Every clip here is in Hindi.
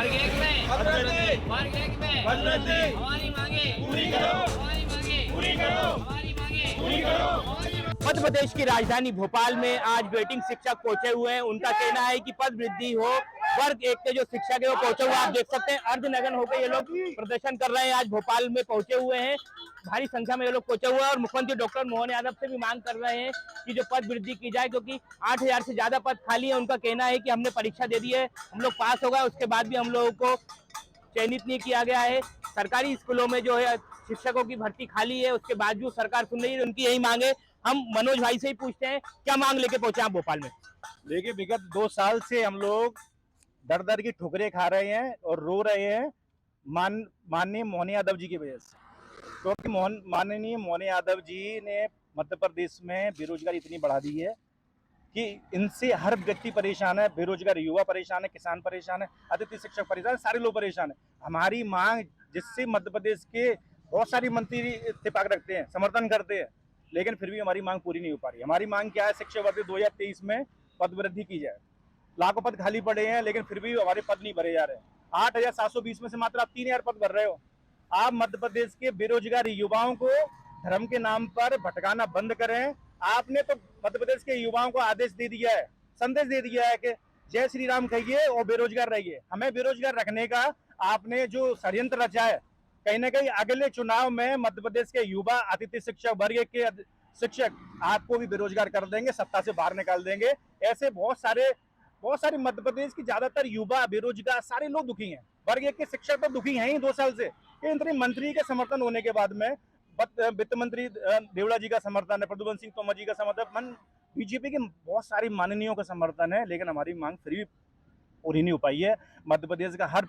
वर्ग एक में हमारी मांगे पूरी करो, हमारी मांगे पूरी करो, हमारी मांगे पूरी करो। मध्य प्रदेश की राजधानी भोपाल में आज वेटिंग शिक्षक पहुंचे हुए हैं। उनका कहना है कि पद वृद्धि हो। वर्ग एक के जो शिक्षक है वो पहुंचे हुए, आप देख सकते हैं अर्धनग्न होकर ये लोग प्रदर्शन कर रहे हैं। आज भोपाल में पहुंचे हुए हैं, भारी संख्या में ये लोग पहुंचे हुए हैं और मुख्यमंत्री डॉक्टर मोहन यादव से भी मांग कर रहे हैं कि जो पद वृद्धि की जाए, क्योंकि 8,000 से ज्यादा पद खाली है। उनका कहना है कि हमने परीक्षा दे दी है, हम लोग पास हो गए, उसके बाद भी हम लोगों को चयनित नहीं किया गया है। सरकारी स्कूलों में जो है शिक्षकों की भर्ती खाली है, उसके बावजूद सरकार सुन रही है। उनकी यही मांग है। हम मनोज भाई से ही पूछते हैं क्या मांग लेके पहुंचे आप भोपाल में। देखिए, विगत 2 साल से हम लोग दर दर की ठुकरे खा रहे हैं और रो रहे हैं माननीय मोहन यादव जी की वजह से, क्योंकि माननीय मोहन यादव जी ने मध्य प्रदेश में बेरोजगारी इतनी बढ़ा दी है कि इनसे हर व्यक्ति परेशान है। बेरोजगार युवा परेशान है, किसान परेशान है, अतिथि शिक्षक परेशान है, सारे लोग परेशान है। हमारी मांग जिससे मध्य प्रदेश के बहुत सारी मंत्री इत्तेफाक रखते हैं, समर्थन करते हैं, लेकिन फिर भी हमारी मांग पूरी नहीं हो पा रही। हमारी मांग क्या है? शिक्षक भर्ती 2023 में पद वृद्धि की जाए। लाखों पद खाली पड़े हैं, लेकिन फिर भी हमारे पद नहीं भरे जा रहे हैं। 8,720 में से मात्र आप 3,000 पद भर रहे हो। आप मध्य प्रदेश के बेरोजगार युवाओं को धर्म के नाम पर भटकाना बंद करें। आपने तो मध्य प्रदेश के युवाओं को आदेश दे दिया है, संदेश दे दिया है कि जय श्री राम कहिए और बेरोजगार रहिए। हमें बेरोजगार रखने का आपने जो षड्यंत्र रचा है, कहीं ना कहीं अगले चुनाव में मध्य प्रदेश के युवा अतिथि शिक्षक वर्ग के शिक्षक आपको भी बेरोजगार कर देंगे, सत्ता से बाहर निकाल देंगे। ऐसे बहुत सारे मध्य प्रदेश की ज्यादातर युवा बेरोजगार सारे लोग दुखी हैं। वर्ग एक के शिक्षक तो दुखी हैं ही 2 साल से। केंद्रीय मंत्री के समर्थन होने के बाद में वित्त मंत्री देवड़ा जी का समर्थन है, प्रद्युम्न सिंह तोमर जी का समर्थन, बीजेपी के बहुत सारी माननीयों का समर्थन है, लेकिन हमारी मांग फिर भी पूरी नहीं हो पाई है। मध्य प्रदेश का हर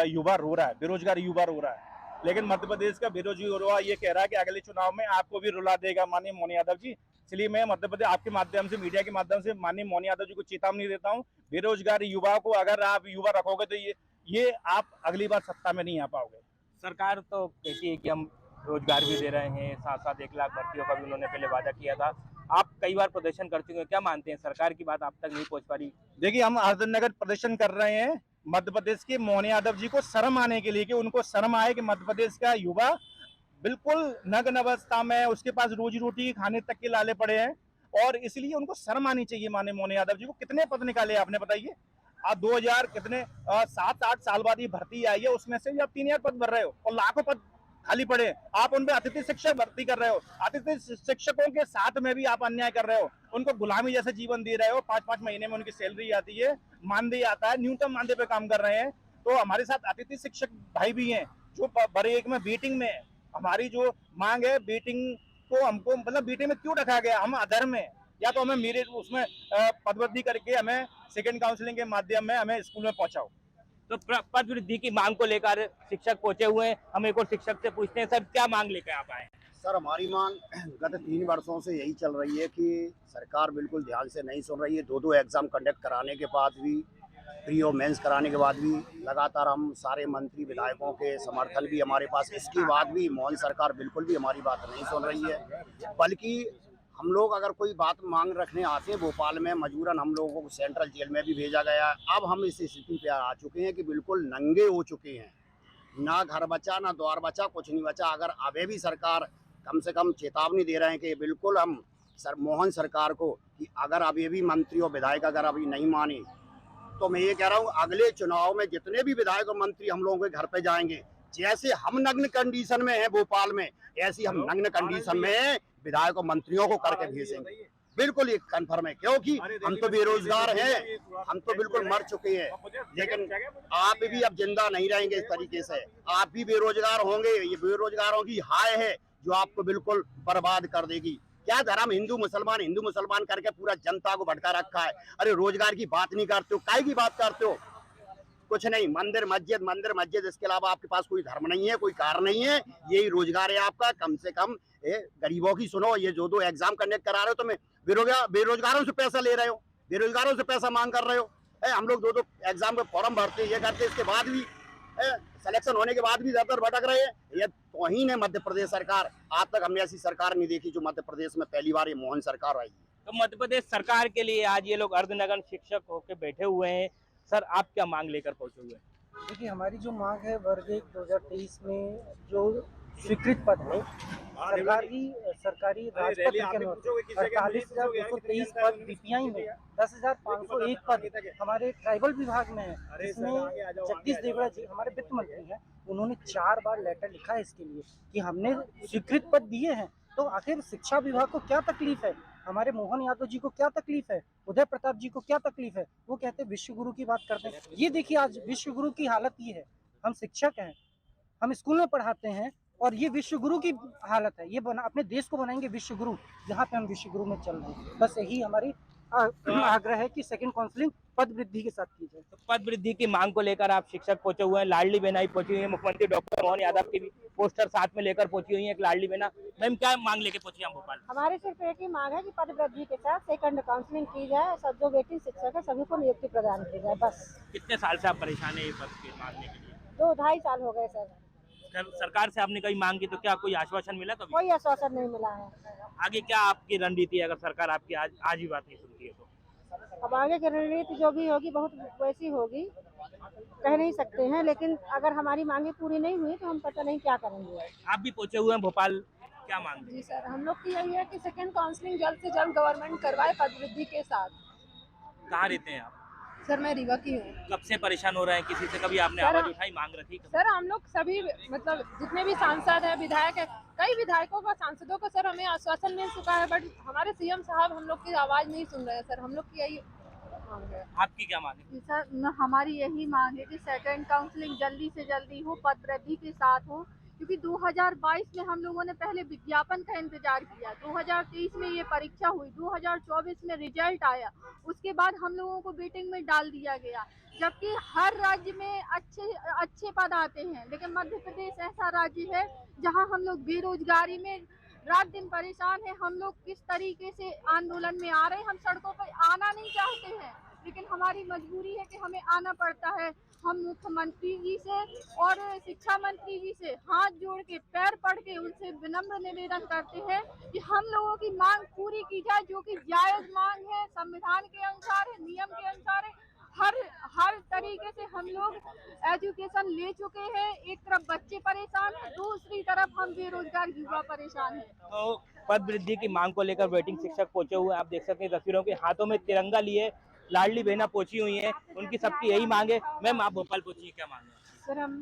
युवा रो रहा है, बेरोजगार युवा रो रहा है, लेकिन मध्य प्रदेश का बेरोजगार युवा ये कह रहा है कि अगले चुनाव में आपको भी रुला देगा माननीय मोहन यादव जी। इसलिए मैं मध्य प्रदेश आपके माध्यम से, मीडिया के माध्यम से माननीय मोहन यादव जी को चेतावनी देता हूँ, बेरोजगार युवा को अगर आप युवा रखोगे तो ये आप अगली बार सत्ता में नहीं आ पाओगे। सरकार तो कहती है कि हम रोजगार भी दे रहे हैं, साथ साथ 1 लाख भर्तियों का भी उन्होंने पहले वादा किया था। आप कई बार प्रदर्शन करते हुए क्या मानते हैं सरकार की बात आप तक नहीं पहुंच पा रही? देखिए, हम अर्धनगर प्रदर्शन कर रहे हैं मध्य प्रदेश के मोहन यादव जी को शर्म आने के लिए, कि उनको शर्म आए कि मध्य प्रदेश का युवा बिल्कुल नग्न अवस्था में, उसके पास रोजी रोटी खाने तक के लाले पड़े हैं, और इसलिए उनको शर्म आनी चाहिए माननीय मोहन यादव जी को। कितने पद निकाले आपने बताइए? आप 2000 कितने 7-8 साल बाद ये भर्ती आई है, उसमें से आप 3,000 पद भर रहे हो और लाखों पद खाली पड़े। आप उनपे अतिथि शिक्षक भर्ती कर रहे हो, अतिथि शिक्षकों के साथ में भी आप अन्याय कर रहे हो, उनको गुलामी जैसे जीवन दे रहे हो। 5-5 महीने में उनकी सैलरी आती है, मानदेय आता है, न्यूनतम मानदेय पे काम कर रहे हैं। तो हमारे साथ अतिथि शिक्षक भाई भी हैं जो बड़े एक में वेटिंग में है। हमारी जो मांग है, वेटिंग को हमको मतलब वेटिंग में क्यों रखा गया? हम अधर्म है, या तो हमें मेरे उसमें पदवृद्धि करके हमें सेकंड काउंसलिंग के माध्यम में हमें स्कूल में पहुंचाओ। तो पद वृद्धि की मांग को लेकर शिक्षक पहुंचे हुए हैं। हम एक और शिक्षक से पूछते हैं, सर क्या मांग लेकर आप आए? सर, हमारी मांग गत 3 वर्षों से यही चल रही है कि सरकार बिल्कुल ध्यान से नहीं सुन रही है। 2 एग्ज़ाम कंडक्ट कराने के बाद भी, प्री और मेंस कराने के बाद भी लगातार हम सारे मंत्री विधायकों के समर्थन भी हमारे पास, इसके बाद भी मोहन सरकार बिल्कुल भी हमारी बात नहीं सुन रही है। बल्कि हम लोग अगर कोई बात मांग रखने आते हैं भोपाल में, मजबूरन हम लोगों को सेंट्रल जेल में भी भेजा गया है। अब हम इस स्थिति पे आ चुके हैं कि बिल्कुल नंगे हो चुके हैं, ना घर बचा ना द्वार बचा, कुछ नहीं बचा। अगर अभी भी सरकार कम से कम चेतावनी दे रहे हैं कि बिल्कुल हम मोहन सरकार को, कि अगर अभी भी मंत्री और विधायक अगर अभी नहीं माने, तो मैं ये कह रहा हूँ अगले चुनाव में जितने भी विधायक और मंत्री हम लोगों के घर पे जाएंगे, जैसे हम नग्न कंडीशन में है भोपाल में, ऐसी हम नग्न कंडीशन में विधायक और मंत्रियों को करके भेजेंगे। बिल्कुल ये कन्फर्म है, क्योंकि हम तो बेरोजगार हैं, हम तो बिल्कुल मर चुके हैं, लेकिन आप भी अब जिंदा नहीं रहेंगे इस तरीके से। आप भी बेरोजगार होंगे। ये बेरोजगारों की हाय है जो आपको बिल्कुल बर्बाद कर देगी। क्या धर्म हिंदू मुसलमान करके पूरा जनता को भटका रखा है। अरे रोजगार की बात नहीं करते हो, काय की बात करते हो? कुछ नहीं, मंदिर मस्जिद, इसके अलावा आपके पास कोई धर्म नहीं है, कोई कार नहीं है, यही रोजगार है आपका। कम से कम गरीबों की सुनो। ये जो 2 एग्जाम कंडक्ट करा रहे हो, तुम्हें बेरोजगारों से पैसा ले रहे हो, बेरोजगारों से पैसा मांग कर रहे हो। हम लोग 2 एग्जाम के फॉर्म भरते, ये करते, इसके बाद भी सिलेक्शन होने के बाद भी ज्यादातर भटक रहे हैं। ये तौहीन है मध्य प्रदेश सरकार। आज तक हमने ऐसी सरकार नहीं देखी जो मध्य प्रदेश में पहली बार ये मोहन सरकार आई है। तो मध्य प्रदेश सरकार के लिए आज ये लोग अर्धनग्न शिक्षक होकर बैठे हुए हैं। सर आप क्या मांग लेकर पहुंचे हुए हैं? देखिए, हमारी जो मांग है वर्ग 1 2023 में जो स्वीकृत पद है सरकारी राजपत्र के अनुसार 48,223 पद बीपीआई में 10,501 पद हमारे ट्राइबल विभाग में है। इसमें जगदीश देवड़ा जी हमारे वित्त मंत्री हैं, उन्होंने 4 बार लेटर लिखा है इसके लिए कि हमने स्वीकृत पद दिए हैं, तो आखिर शिक्षा विभाग को क्या तकलीफ है, हमारे मोहन यादव जी को क्या तकलीफ है, उदय प्रताप जी को क्या तकलीफ है। वो कहते हैं विश्व गुरु की बात करते हैं। ये देखिए आज विश्व गुरु की हालत ये है। हम शिक्षक हैं, हम स्कूल में पढ़ाते हैं और ये विश्व गुरु की हालत है। ये अपने देश को बनाएंगे विश्व गुरु, जहाँ पे हम विश्व गुरु में चल रहे हैं। बस यही हमारी आग्रह है कि सेकंड काउंसलिंग पद वृद्धि के साथ की जाए। तो पद वृद्धि की मांग को लेकर आप शिक्षक पहुंचे हुए हैं, लाडली बहना ही पहुंची हुई है, मुख्यमंत्री डॉक्टर मोहन यादव की भी पोस्टर साथ में लेकर पहुंची हुई है, एक लाडली बहना। मैम क्या मांग लेके पहुंची हम भोपाल? हमारी सिर्फ एक ही मांग है कि पद वृद्धि के साथ सेकंड काउंसलिंग की जाए, सब जो वेटिंग शिक्षक है सभी को नियुक्ति प्रदान की जाए। बस। कितने साल से आप परेशान है ये पद के मांगने के लिए? 2-2.5 साल हो गए सर। सरकार से आपने कहीं मांग की तो क्या कोई आश्वासन मिला कभी? कोई आश्वासन नहीं मिला है। आगे क्या आपकी रणनीति है अगर सरकार आपकी आज ही बात नहीं सुनती है तो? अब आगे की रणनीति जो भी होगी बहुत वैसी होगी, कह नहीं सकते हैं, लेकिन अगर हमारी मांगे पूरी नहीं हुई तो हम पता नहीं क्या करेंगे। आप भी पहुंचे हुए हैं भोपाल, क्या मांग? जी सर, हम लोग की यही है कि सेकंड काउंसलिंग जल्द से जल्द गवर्नमेंट करवाए पद वृद्धि के साथ। कहाँ रहते हैं आप? सर मैं रीवा की हूँ। कब से परेशान हो रहे हैं? किसी से कभी आपने आवाज उठाई, मांग रखी? सर हम लोग सभी मतलब जितने भी सांसद है, विधायक है, कई विधायकों का सांसदों को सर हमें आश्वासन मिल चुका है, बट हमारे सीएम साहब हम लोग की आवाज नहीं सुन रहे हैं। सर हम लोग की यही मांग है। आपकी क्या मांग है? सर हमारी यही मांग है कि सेकंड काउंसलिंग जल्दी से जल्दी हो, पद वृद्धि के साथ हो, क्योंकि 2022 में हम लोगों ने पहले विज्ञापन का इंतजार किया, 2023 में ये परीक्षा हुई, 2024 में रिजल्ट आया, उसके बाद हम लोगों को वेटिंग में डाल दिया गया। जबकि हर राज्य में अच्छे पद आते हैं, लेकिन मध्य प्रदेश ऐसा राज्य है जहां हम लोग बेरोजगारी में रात दिन परेशान है। हम लोग किस तरीके से आंदोलन में आ रहे हैं, हम सड़कों पर आना नहीं चाहते हैं, लेकिन हमारी मजबूरी है कि हमें आना पड़ता है। हम मुख्यमंत्री जी से और शिक्षा मंत्री जी से हाथ जोड़ के पैर पड़ के उनसे विनम्र निवेदन करते हैं कि हम लोगों की मांग पूरी की जाए, जो कि जायज मांग है, संविधान के अनुसार है, नियम के अनुसार है। हर तरीके से हम लोग एजुकेशन ले चुके हैं। एक तरफ बच्चे परेशान हैं, दूसरी तरफ हम बेरोजगार युवा परेशान हैं। तो पद वृद्धि की मांग को लेकर वेटिंग शिक्षक पहुंचे हुए हैं। आप देख सकते हैं तस्वीरों के हाथों में तिरंगा लिए लाडली बहना पहुंची हुई हैं, उनकी सबकी यही मांग है। मैम आप भोपाल पहुंची, क्या मांग है? सर हम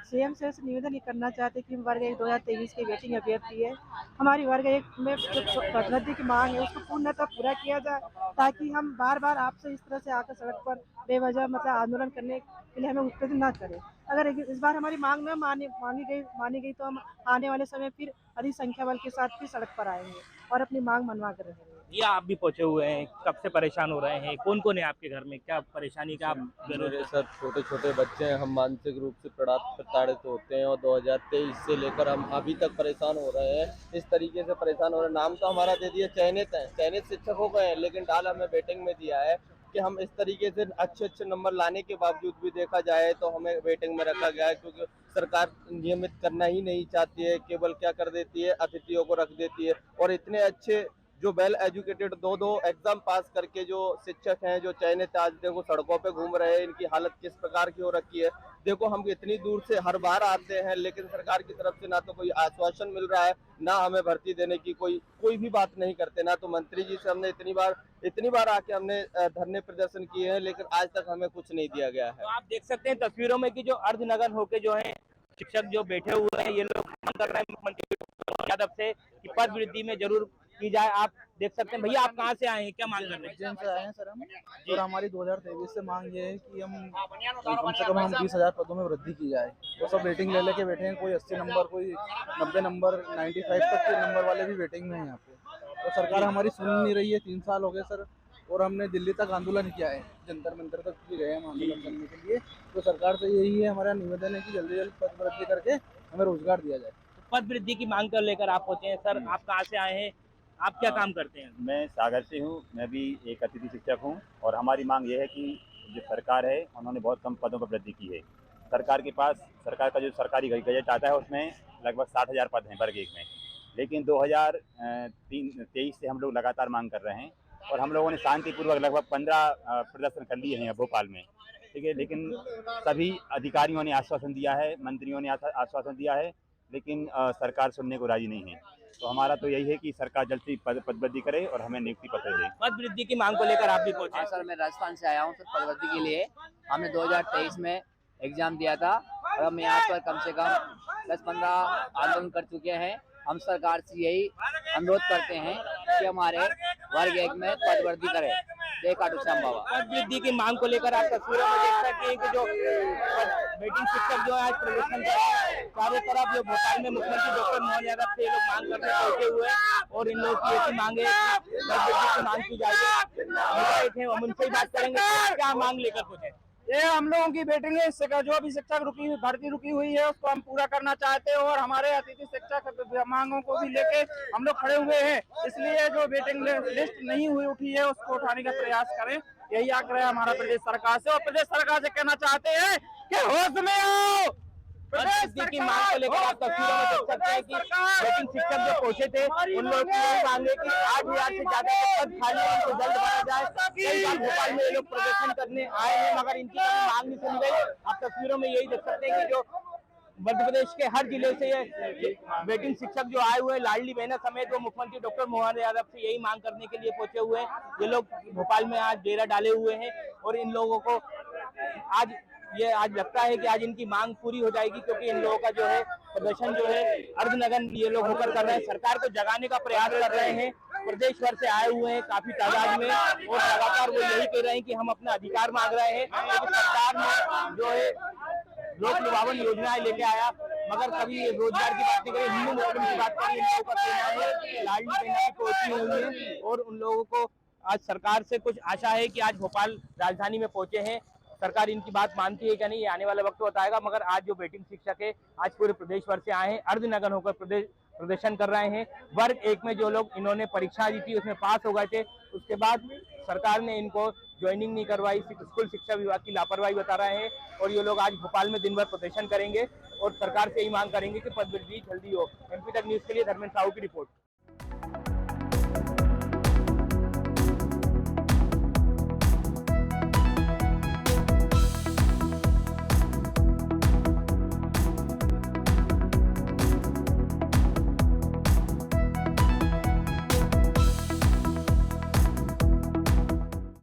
सीएम से निवेदन ये करना चाहते हैं कि वर्ग 1 2023 के वेटिंग अभ्यर्थी है, हमारी वर्ग 1 में जो पद वृद्धि की मांग है उसको पूर्णतः पूरा किया जाए, ताकि हम बार बार आपसे इस तरह से आकर सड़क पर बेवजह मतलब आंदोलन करने के लिए हमें उत्तेजित ना करें। अगर इस बार हमारी मांग न मानी गई तो हम आने वाले समय फिर अधिक संख्या बल के साथ फिर सड़क पर आएंगे और अपनी मांग मनवा कर रहेंगे। ये आप भी पहुंचे हुए हैं, कब से परेशान हो रहे हैं? कौन कौन है आपके घर में, क्या परेशानी का? मेरे सर छोटे छोटे बच्चे हैं, हम मानसिक रूप से प्रताड़ित होते हैं और 2023 से लेकर हम अभी तक परेशान हो रहे हैं। इस तरीके से परेशान हो रहे हैं। नाम तो हमारा दे दिया चयनित है, चयनित शिक्षक हो गए हैं, लेकिन डाल हमें वेटिंग में दिया है कि हम इस तरीके से अच्छे नंबर लाने के बावजूद भी देखा जाए तो हमें वेटिंग में रखा गया है, क्योंकि सरकार नियमित करना ही नहीं चाहती है, केवल क्या कर देती है, अतिथियों को रख देती है। और इतने अच्छे जो वेल एजुकेटेड 2-2 एग्जाम पास करके जो शिक्षक हैं, जो चयनित, आज देखो सड़कों पे घूम रहे हैं, इनकी हालत किस प्रकार की हो रखी है। देखो हम इतनी दूर से हर बार आते हैं, लेकिन सरकार की तरफ से ना तो कोई आश्वासन मिल रहा है, ना हमें भर्ती देने की कोई भी बात नहीं करते। ना तो मंत्री जी से हमने इतनी बार आके हमने धरने प्रदर्शन किए हैं, लेकिन आज तक हमें कुछ नहीं दिया गया है। तो आप देख सकते हैं तस्वीरों में कि जो अर्धनग्न होके जो है शिक्षक जो बैठे हुए हैं, ये लोग मांग कर रहे हैं मुख्यमंत्री यादव से कि पद वृद्धि में जरूर की जाए। आप देख सकते हैं। भैया आप कहाँ से आए हैं, क्या मांग कर रहे हैं? उज्जैन से आए हैं सर हम, और हमारी 2023 से मांग ये है कि हम कम से कम 20,000 पदों में वृद्धि की जाए। वो सब वेटिंग ले लेके बैठे हैं, कोई 80 नंबर, कोई 90 नंबर, 95 तक के नंबर वाले भी वेटिंग में हैं यहाँ पे। तो सरकार हमारी सुन नहीं रही है। 3 साल हो गए सर, और हमने दिल्ली तक आंदोलन किया है, जंतर मंतर तक भी गए हम आंदोलन करने के लिए। तो सरकार से यही है हमारा निवेदन है कि जल्दी जल्दी पद वृद्धि करके हमें रोजगार दिया जाए। पद वृद्धि की मांग कर लेकर आप पहुंचे हैं। सर आप कहाँ से आए हैं, आप क्या काम करते हैं? मैं सागर से हूँ, मैं भी एक अतिथि शिक्षक हूँ, और हमारी मांग ये है कि जो सरकार है उन्होंने बहुत कम पदों पर वृद्धि की है। सरकार के पास सरकार का जो सरकारी गजट आता है उसमें लगभग 60,000 पद हैं वर्ग 1 में, लेकिन 2023 से हम लोग लगातार मांग कर रहे हैं, और हम लोगों ने शांतिपूर्वक लगभग 15 प्रदर्शन कर लिए हैं भोपाल में। ठीक है, लेकिन सभी अधिकारियों ने आश्वासन दिया है, मंत्रियों ने आश्वासन दिया है, लेकिन सरकार सुनने को राजी नहीं है। तो हमारा तो यही है कि सरकार जल्द से पदवृद्धि करे और हमें नियुक्ति पत्र दे। पद वृद्धि की मांग को लेकर आप भी पहुंचे? हाँ सर, मैं राजस्थान से आया हूँ सर पदवृद्धि के लिए। हमने 2023 में एग्जाम दिया था और हम यहाँ पर कम से कम 10-15 आंदोलन कर चुके हैं। हम सरकार से यही अनुरोध करते हैं कि हमारे वर्ग 1 में पदवृद्धि करें। जय खाटू श्याम बाबा। पद वृद्धि की मांग को लेकर आप तस्वीरों में देख सकते हैं कि जो वेटिंग शिक्षक जो है आज प्रदर्शन कर रहे हैं। चारों तरफ जो भोपाल में मुख्यमंत्री डॉक्टर मोहन यादव से लोग मांग करने पहुंचे हुए हैं और इन लोगों की ऐसी मांग है कि पद वृद्धि की मांग की जाए। हम उनसे ही बात करेंगे, क्या मांग लेकर पहुंचे? ये हम लोगों की वेटिंग लिस्ट का जो भी शिक्षक भर्ती रुकी हुई है उसको हम पूरा करना चाहते हैं और हमारे अतिथि शिक्षक मांगों को भी लेके हम लोग खड़े हुए हैं। इसलिए जो वेटिंग लिस्ट नहीं हुई उठी है उसको उठाने का प्रयास करें, यही आग्रह हमारा प्रदेश सरकार से। और प्रदेश सरकार से कहना चाहते हैं कि होश में आओ। की मांग को लेकर आप तस्वीरों में देख सकते हैं कि वेटिंग शिक्षक जो पहुंचे थे उन लोगों की यही मांग है कि 8,000 से ज्यादा पद खाली है, उनको जल्द भरा जाए। कई बार भोपाल में ये लोग प्रदर्शन करने आए हैं मगर इनकी कभी मांग नहीं सुनी गई। आप तस्वीरों में यही देख सकते हैं कि जो मध्य प्रदेश के हर जिले से ये वेटिंग शिक्षक जो आए हुए हैं, लाडली बहना समेत वो मुख्यमंत्री डॉक्टर मोहन यादव से यही मांग करने के लिए पहुंचे हुए हैं। ये लोग भोपाल में आज डेरा डाले हुए हैं और इन लोगों को आज लगता है कि आज इनकी मांग पूरी हो जाएगी, क्योंकि इन लोगों का जो है प्रदर्शन जो है अर्धनग्न ये लोग होकर कर रहे हैं। सरकार को जगाने का प्रयास कर रहे हैं। प्रदेश भर से आए हुए हैं काफी तादाद में और लगातार वो यही कह रहे हैं कि हम अपना अधिकार मांग रहे हैं। क्योंकि सरकार ने जो है लोक लुभावन योजनाएं लेके आया मगर कभी रोजगार की बात नहीं करी, हिंदू मुस्लिम की बात करी। इन लोगों का कहना है लाडली बहना की पहुंची हुई है और उन लोगों को आज सरकार से कुछ आशा है कि आज भोपाल राजधानी में पहुंचे हैं। सरकार इनकी बात मानती है क्या नहीं, ये आने वाला वक्त बताएगा। मगर आज जो वेटिंग शिक्षक है आज पूरे प्रदेश भर से आए हैं, अर्धनग्न होकर प्रदर्शन कर रहे हैं। वर्ग 1 में जो लोग इन्होंने परीक्षा दी थी उसमें पास हो गए थे, उसके बाद सरकार ने इनको ज्वाइनिंग नहीं करवाई। स्कूल शिक्षा विभाग की लापरवाही बता रहे हैं और ये लोग आज भोपाल में दिन भर प्रदर्शन करेंगे और सरकार से यही मांग करेंगे कि पदवृद्धि जल्दी हो। MP तक न्यूज के लिए धर्मेंद्र साहू की रिपोर्ट।